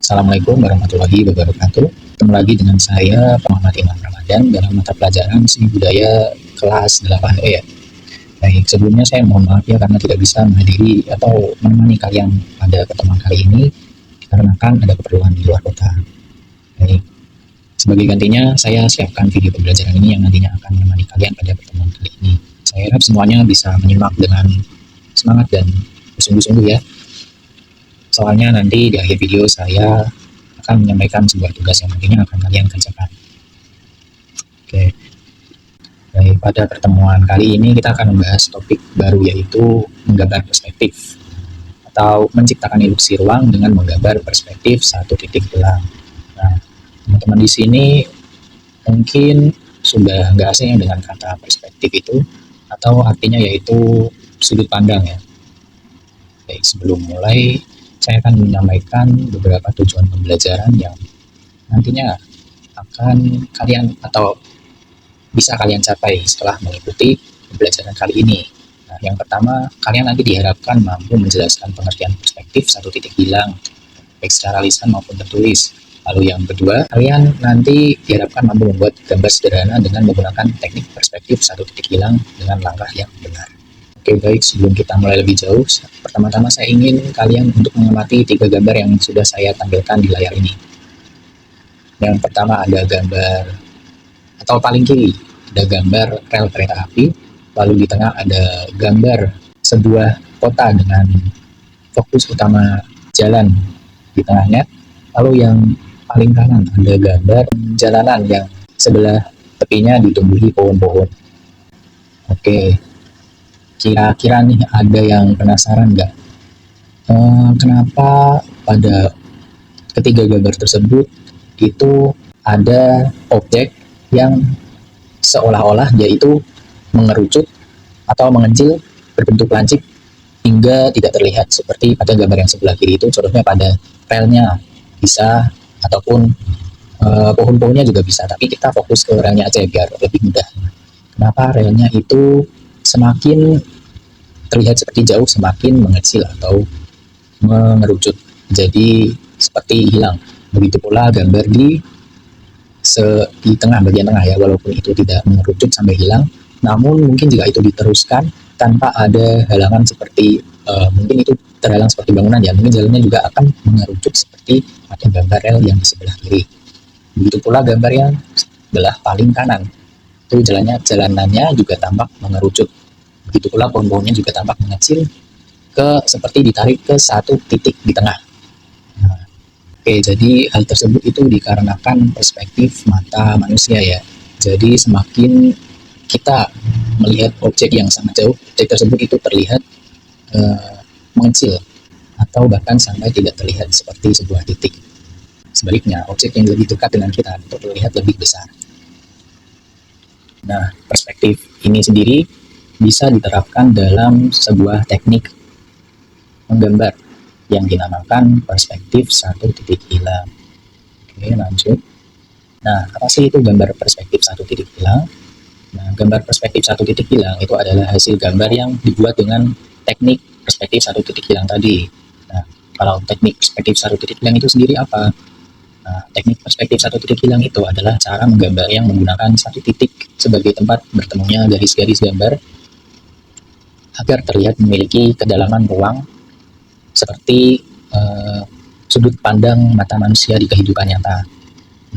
Assalamualaikum warahmatullahi wabarakatuh. Ketemu lagi dengan saya, Muhammad Imam Ramadan, dalam mata pelajaran Seni Budaya kelas 8E ya. Baik, sebelumnya saya mohon maaf ya karena tidak bisa menghadiri atau menemani kalian pada pertemuan kali ini dikarenakan ada keperluan di luar kota. Baik, sebagai gantinya saya siapkan video pembelajaran ini yang nantinya akan menemani kalian pada pertemuan kali ini. Saya harap semuanya bisa menyimak dengan semangat dan bersungguh-sungguh ya. Soalnya nanti di akhir video saya akan menyampaikan sebuah tugas yang nantinya akan kalian kerjakan. Oke. Baik, pada pertemuan kali ini kita akan membahas topik baru yaitu menggambar perspektif atau menciptakan ilusi ruang dengan menggambar perspektif satu titik hilang. Nah, teman-teman di sini mungkin sudah nggak asing dengan kata perspektif itu atau artinya yaitu sudut pandang ya. Baik, sebelum mulai saya akan menyampaikan beberapa tujuan pembelajaran yang nantinya akan kalian atau bisa kalian capai setelah mengikuti pembelajaran kali ini. Nah, yang pertama, kalian nanti diharapkan mampu menjelaskan pengertian perspektif satu titik hilang, baik secara lisan maupun tertulis. Lalu yang kedua, kalian nanti diharapkan mampu membuat gambar sederhana dengan menggunakan teknik perspektif satu titik hilang dengan langkah yang benar. Oke, baik, sebelum kita mulai lebih jauh, pertama-tama saya ingin kalian untuk mengamati 3 gambar yang sudah saya tampilkan di layar ini. Yang pertama ada gambar, atau paling kiri, ada gambar rel kereta api, lalu di tengah ada gambar sebuah kota dengan fokus utama jalan di tengahnya, lalu yang paling kanan ada gambar jalanan yang sebelah tepinya ditumbuhi pohon-pohon. Oke. Kira-kira nih ada yang penasaran nggak? Kenapa pada ketiga gambar tersebut itu ada objek yang seolah-olah dia itu mengerucut atau mengecil berbentuk lancip hingga tidak terlihat seperti pada gambar yang sebelah kiri itu, contohnya pada relnya bisa ataupun pohon-pohonnya juga bisa, tapi kita fokus ke relnya aja biar lebih mudah. Kenapa relnya itu semakin terlihat seperti jauh, semakin mengecil atau mengerucut, jadi seperti hilang. Begitu pula gambar di tengah, bagian tengah ya, walaupun itu tidak mengerucut sampai hilang, namun mungkin jika itu diteruskan tanpa ada halangan seperti mungkin itu terhalang seperti bangunan ya, mungkin jalannya juga akan mengerucut seperti pada gambar rel yang di sebelah kiri. Begitu pula gambar yang sebelah paling kanan, itu jalanannya juga tampak mengerucut. Begitu pula pohon-pohonnya juga tampak mengecil seperti ditarik ke satu titik di tengah. Nah, oke, jadi hal tersebut itu dikarenakan perspektif mata manusia ya. Jadi semakin kita melihat objek yang sangat jauh, objek tersebut itu terlihat mengecil atau bahkan sampai tidak terlihat seperti sebuah titik. Sebaliknya, objek yang lebih dekat dengan kita itu terlihat lebih besar. Nah, perspektif ini sendiri bisa diterapkan dalam sebuah teknik menggambar yang dinamakan perspektif satu titik hilang. Oke, lanjut. Nah, apa sih itu gambar perspektif satu titik hilang? Nah, gambar perspektif satu titik hilang itu adalah hasil gambar yang dibuat dengan teknik perspektif satu titik hilang tadi. Nah, kalau teknik perspektif satu titik hilang itu sendiri apa? Nah, teknik perspektif satu titik hilang itu adalah cara menggambar yang menggunakan satu titik sebagai tempat bertemunya garis-garis gambar agar terlihat memiliki kedalaman ruang seperti sudut pandang mata manusia di kehidupan nyata.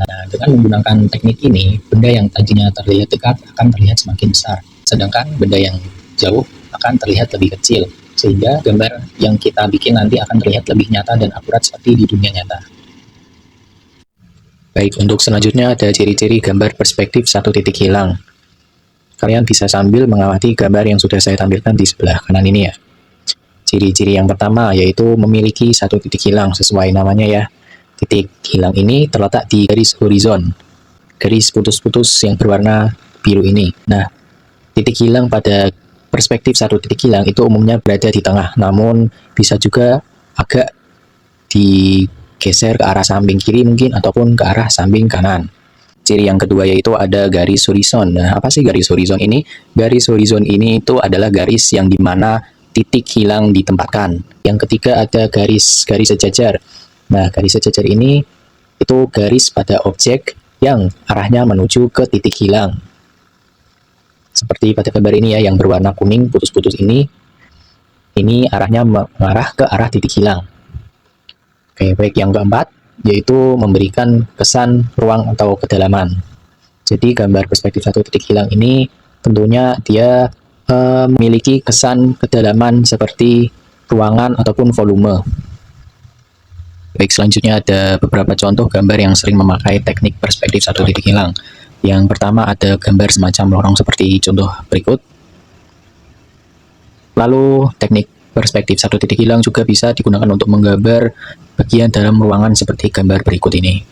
Nah, dengan menggunakan teknik ini, benda yang tadinya terlihat dekat akan terlihat semakin besar, sedangkan benda yang jauh akan terlihat lebih kecil, sehingga gambar yang kita bikin nanti akan terlihat lebih nyata dan akurat seperti di dunia nyata. Baik, untuk selanjutnya ada ciri-ciri gambar perspektif satu titik hilang. Kalian bisa sambil mengamati gambar yang sudah saya tampilkan di sebelah kanan ini ya. Ciri-ciri yang pertama yaitu memiliki satu titik hilang sesuai namanya ya. Titik hilang ini terletak di garis horizon, garis putus-putus yang berwarna biru ini. Nah, titik hilang pada perspektif satu titik hilang itu umumnya berada di tengah, namun bisa juga agak digeser ke arah samping kiri mungkin ataupun ke arah samping kanan. Ciri yang kedua yaitu ada garis horizon. Nah, apa sih garis horizon ini? Garis horizon ini itu adalah garis yang dimana titik hilang ditempatkan. Yang ketiga ada garis sejajar. Nah, garis sejajar ini itu garis pada objek yang arahnya menuju ke titik hilang. Seperti pada gambar ini ya, yang berwarna kuning putus-putus ini arahnya mengarah ke arah titik hilang. Oke, baik, yang keempat yaitu memberikan kesan ruang atau kedalaman. Jadi gambar perspektif satu titik hilang ini tentunya dia memiliki kesan kedalaman seperti ruangan ataupun volume. Baik, selanjutnya ada beberapa contoh gambar yang sering memakai teknik perspektif satu titik hilang. Yang pertama ada gambar semacam lorong seperti contoh berikut. Lalu teknik perspektif satu titik hilang juga bisa digunakan untuk menggambar bagian dalam ruangan seperti gambar berikut ini.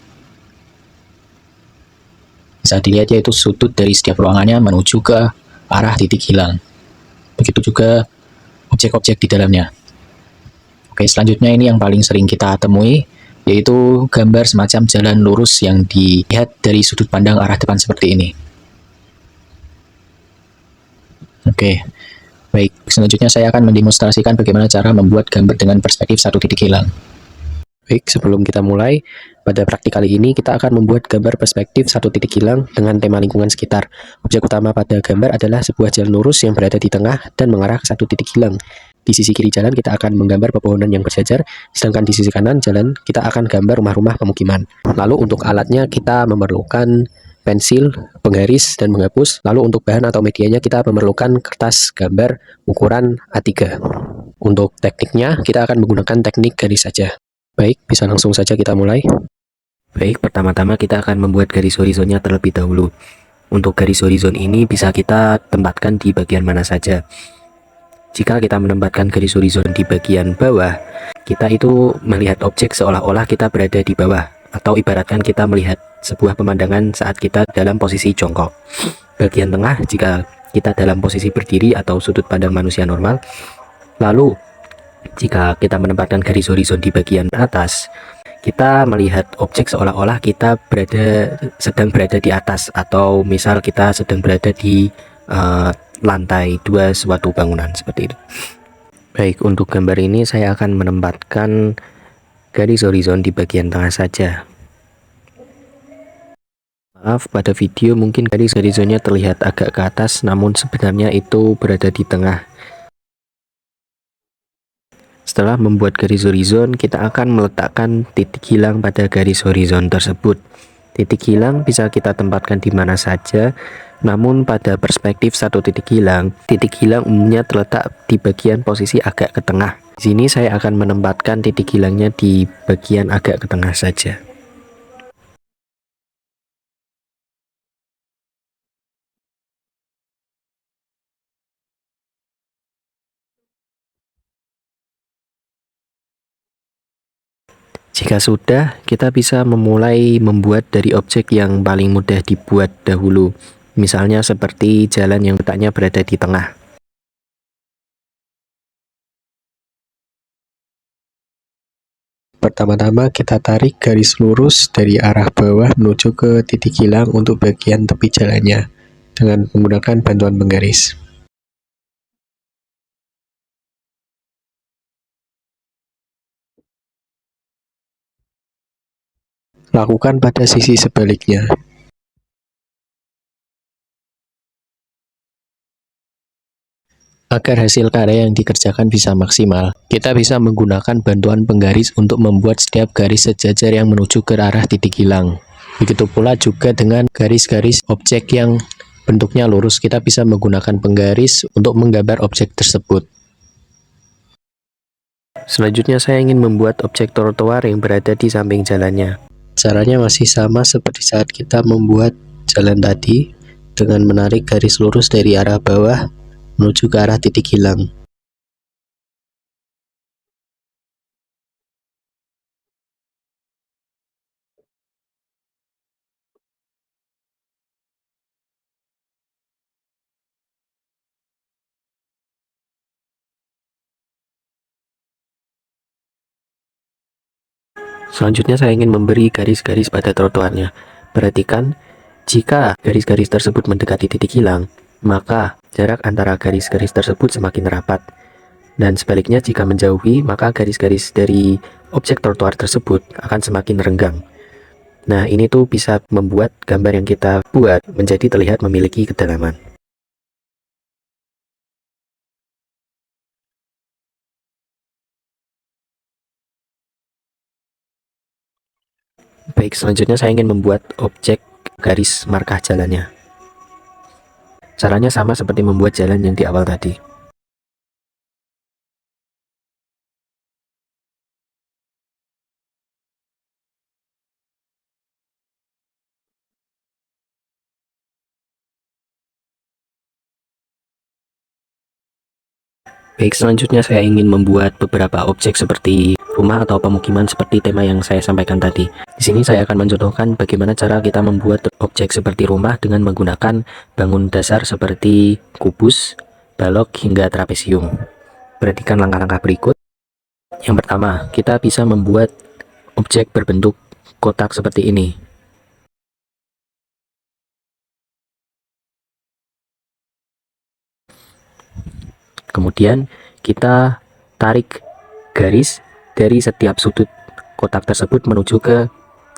Bisa dilihat yaitu sudut dari setiap ruangannya menuju ke arah titik hilang. Begitu juga objek-objek di dalamnya. Oke, selanjutnya ini yang paling sering kita temui, yaitu gambar semacam jalan lurus yang dilihat dari sudut pandang arah depan seperti ini. Oke, baik, selanjutnya saya akan mendemonstrasikan bagaimana cara membuat gambar dengan perspektif satu titik hilang. Baik, sebelum kita mulai, pada praktik kali ini kita akan membuat gambar perspektif satu titik hilang dengan tema lingkungan sekitar. Objek utama pada gambar adalah sebuah jalan lurus yang berada di tengah dan mengarah ke satu titik hilang. Di sisi kiri jalan kita akan menggambar pepohonan yang berjajar, sedangkan di sisi kanan jalan kita akan gambar rumah-rumah pemukiman. Lalu untuk alatnya kita memerlukan pensil, penggaris, dan menghapus. Lalu untuk bahan atau medianya kita memerlukan kertas gambar ukuran A3. Untuk tekniknya kita akan menggunakan teknik garis saja. Baik, bisa langsung saja kita mulai. Baik, pertama-tama kita akan membuat garis horizonnya terlebih dahulu. Untuk garis horizon ini bisa kita tempatkan di bagian mana saja. Jika kita menempatkan garis horizon di bagian bawah, kita itu melihat objek seolah-olah kita berada di bawah, atau ibaratkan kita melihat sebuah pemandangan saat kita dalam posisi jongkok. Bagian tengah jika kita dalam posisi berdiri atau sudut pandang manusia normal. Lalu jika kita menempatkan garis horizon di bagian atas, kita melihat objek seolah-olah kita sedang berada di atas, atau misal kita sedang berada di lantai 2 suatu bangunan seperti itu. Baik, untuk gambar ini saya akan menempatkan garis horizon di bagian tengah saja. Maaf, pada video mungkin garis horizonnya terlihat agak ke atas, namun sebenarnya itu berada di tengah. Setelah membuat garis horizon, kita akan meletakkan titik hilang pada garis horizon tersebut. Titik hilang bisa kita tempatkan di mana saja, namun pada perspektif satu titik hilang umumnya terletak di bagian posisi agak ke tengah. Di sini saya akan menempatkan titik hilangnya di bagian agak ke tengah saja. Jika sudah, kita bisa memulai membuat dari objek yang paling mudah dibuat dahulu. Misalnya seperti jalan yang letaknya berada di tengah. Pertama-tama kita tarik garis lurus dari arah bawah menuju ke titik hilang untuk bagian tepi jalannya dengan menggunakan bantuan penggaris. Lakukan pada sisi sebaliknya. Agar hasil karya yang dikerjakan bisa maksimal, kita bisa menggunakan bantuan penggaris untuk membuat setiap garis sejajar yang menuju ke arah titik hilang. Begitu pula juga dengan garis-garis objek yang bentuknya lurus, kita bisa menggunakan penggaris untuk menggambar objek tersebut. Selanjutnya saya ingin membuat objek trotoar yang berada di samping jalannya. Caranya masih sama seperti saat kita membuat jalan tadi, dengan menarik garis lurus dari arah bawah menuju ke arah titik hilang. Selanjutnya saya ingin memberi garis-garis pada trotoarnya. Perhatikan, jika garis-garis tersebut mendekati titik hilang, maka jarak antara garis-garis tersebut semakin rapat. Dan sebaliknya, jika menjauhi, maka garis-garis dari objek trotoar tersebut akan semakin renggang. Nah, ini tuh bisa membuat gambar yang kita buat menjadi terlihat memiliki kedalaman. Baik, selanjutnya saya ingin membuat objek garis markah jalannya. Caranya sama seperti membuat jalan yang di awal tadi. Baik, selanjutnya saya ingin membuat beberapa objek seperti rumah atau pemukiman seperti tema yang saya sampaikan tadi. Di sini saya akan mencontohkan bagaimana cara kita membuat objek seperti rumah dengan menggunakan bangun dasar seperti kubus, balok, hingga trapesium. Perhatikan langkah-langkah berikut. Yang pertama, kita bisa membuat objek berbentuk kotak seperti ini. Kemudian kita tarik garis dari setiap sudut kotak tersebut menuju ke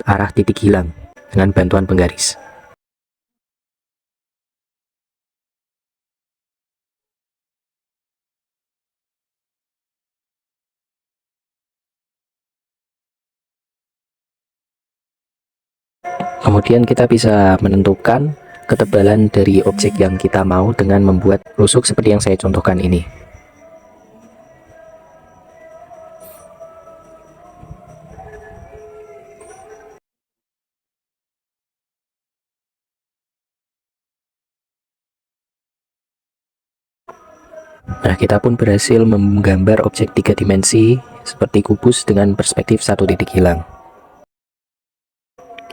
arah titik hilang dengan bantuan penggaris. Kemudian kita bisa menentukan ketebalan dari objek yang kita mau dengan membuat rusuk seperti yang saya contohkan ini. Nah, kita pun berhasil menggambar objek 3 dimensi seperti kubus dengan perspektif satu titik hilang.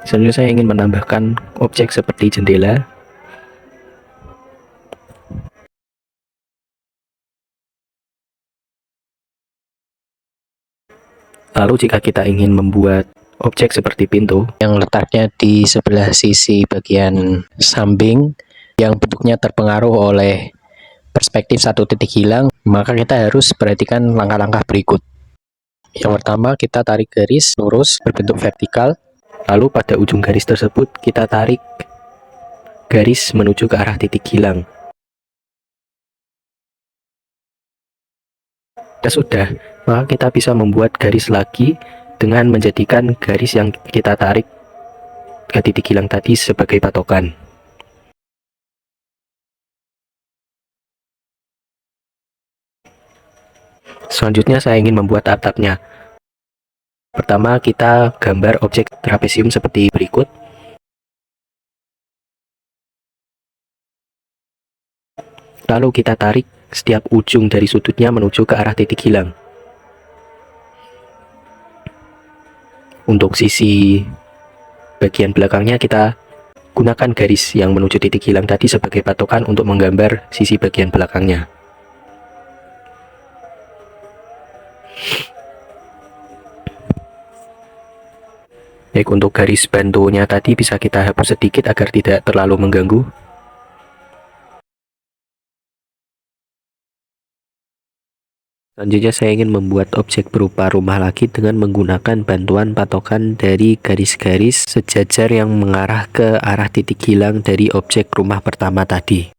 Selanjutnya saya ingin menambahkan objek seperti jendela. Lalu jika kita ingin membuat objek seperti pintu yang letaknya di sebelah sisi bagian samping yang bentuknya terpengaruh oleh perspektif satu titik hilang, maka kita harus perhatikan langkah-langkah berikut. Yang pertama, kita tarik garis lurus berbentuk vertikal. Lalu pada ujung garis tersebut kita tarik garis menuju ke arah titik hilang. Dan sudah, maka kita bisa membuat garis lagi dengan menjadikan garis yang kita tarik ke titik hilang tadi sebagai patokan. Selanjutnya saya ingin membuat atapnya. Pertama, kita gambar objek trapesium seperti berikut. Lalu kita tarik setiap ujung dari sudutnya menuju ke arah titik hilang. Untuk sisi bagian belakangnya kita gunakan garis yang menuju titik hilang tadi sebagai patokan untuk menggambar sisi bagian belakangnya. Baik, untuk garis bantunya tadi bisa kita hapus sedikit agar tidak terlalu mengganggu. Selanjutnya saya ingin membuat objek berupa rumah lagi dengan menggunakan bantuan patokan dari garis-garis sejajar yang mengarah ke arah titik hilang dari objek rumah pertama tadi.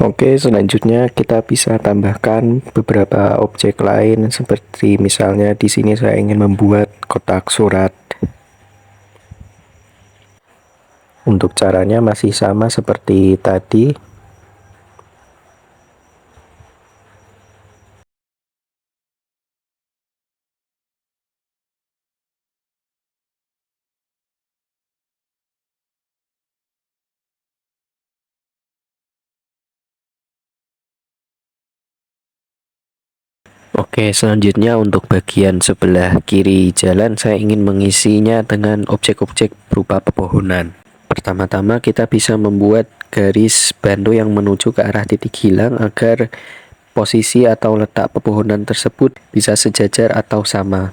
Oke, selanjutnya kita bisa tambahkan beberapa objek lain seperti misalnya di sini saya ingin membuat kotak surat. Untuk caranya masih sama seperti tadi. Oke, selanjutnya untuk bagian sebelah kiri jalan saya ingin mengisinya dengan objek-objek berupa pepohonan. Pertama-tama kita bisa membuat garis bantu yang menuju ke arah titik hilang agar posisi atau letak pepohonan tersebut bisa sejajar atau sama.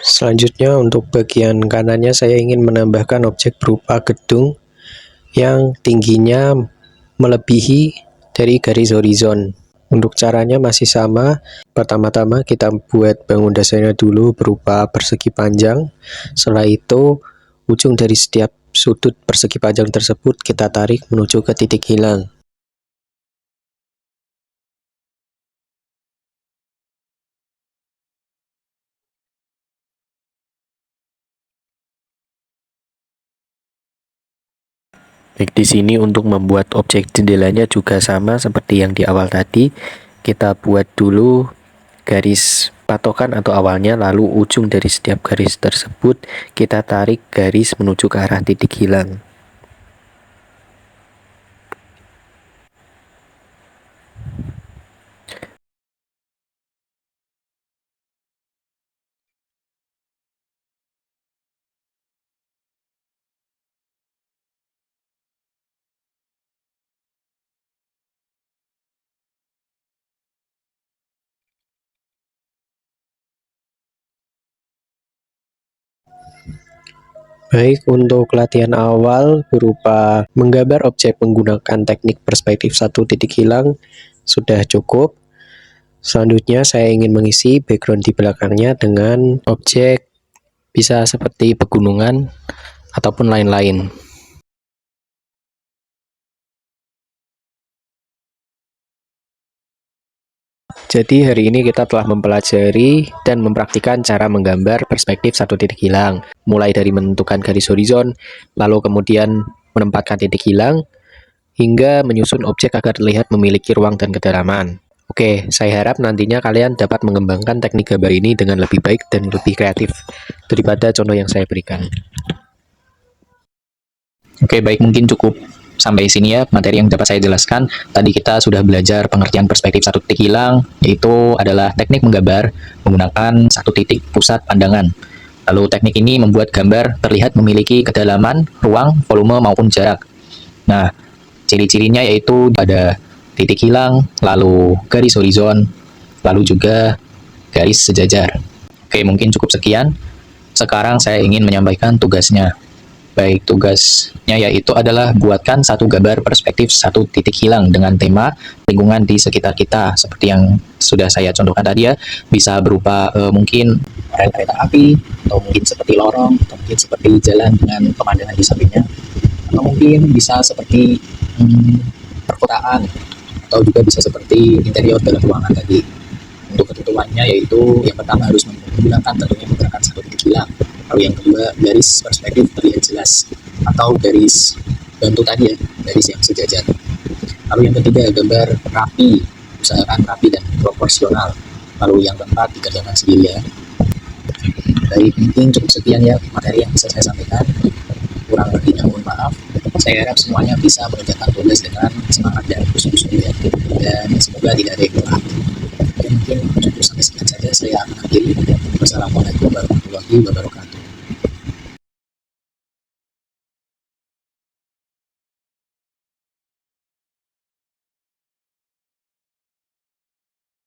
Selanjutnya untuk bagian kanannya saya ingin menambahkan objek berupa gedung yang tingginya melebihi dari garis horizon. Untuk caranya masih sama, pertama-tama kita buat bangun dasarnya dulu berupa persegi panjang. Setelah itu, ujung dari setiap sudut persegi panjang tersebut kita tarik menuju ke titik hilang. Baik, di sini untuk membuat objek jendelanya juga sama seperti yang di awal tadi. Kita buat dulu garis patokan atau awalnya, lalu ujung dari setiap garis tersebut kita tarik garis menuju ke arah titik hilang. Baik, untuk latihan awal berupa menggambar objek menggunakan teknik perspektif satu titik hilang sudah cukup. Selanjutnya saya ingin mengisi background di belakangnya dengan objek bisa seperti pegunungan ataupun lain-lain. Jadi hari ini kita telah mempelajari dan mempraktikkan cara menggambar perspektif satu titik hilang, mulai dari menentukan garis horizon, lalu kemudian menempatkan titik hilang, hingga menyusun objek agar terlihat memiliki ruang dan kedalaman. Oke, saya harap nantinya kalian dapat mengembangkan teknik gambar ini dengan lebih baik dan lebih kreatif daripada contoh yang saya berikan. Oke, baik, mungkin cukup sampai sini ya materi yang dapat saya jelaskan. Tadi kita sudah belajar pengertian perspektif satu titik hilang, yaitu adalah teknik menggambar menggunakan satu titik pusat pandangan. Lalu teknik ini membuat gambar terlihat memiliki kedalaman, ruang, volume maupun jarak. Nah, ciri-cirinya yaitu ada titik hilang, lalu garis horizon, lalu juga garis sejajar. Oke, mungkin cukup sekian. Sekarang saya ingin menyampaikan tugasnya. Baik, tugasnya yaitu adalah buatkan satu gambar perspektif satu titik hilang dengan tema lingkungan di sekitar kita. Seperti yang sudah saya contohkan tadi ya, bisa berupa mungkin rel kereta api, atau mungkin seperti lorong, atau mungkin seperti jalan dengan pemandangan di sampingnya, atau mungkin bisa seperti perkotaan, atau juga bisa seperti interior dalam ruangan tadi. Untuk ketentuannya yaitu yang pertama harus menggunakan tentunya menggunakan satu titik hilang. Lalu yang kedua, garis perspektif terlihat jelas atau garis bantu tadi ya, garis yang sejajar. Lalu yang ketiga, gambar rapi, usahakan rapi dan proporsional. Lalu yang keempat, dikerjakan sendiri ya. Baik, mungkin cukup sekian ya materi yang bisa saya sampaikan. Kurang lebihnya mohon maaf. Saya harap semuanya bisa mengerjakan tugas dengan semangat dan sungguh-sungguh ya. Dan semoga tidak ada yang telat. Mungkin cukup sampai sekian saja saya akan akhiri. Wassalamualaikum warahmatullahi wabarakatuh.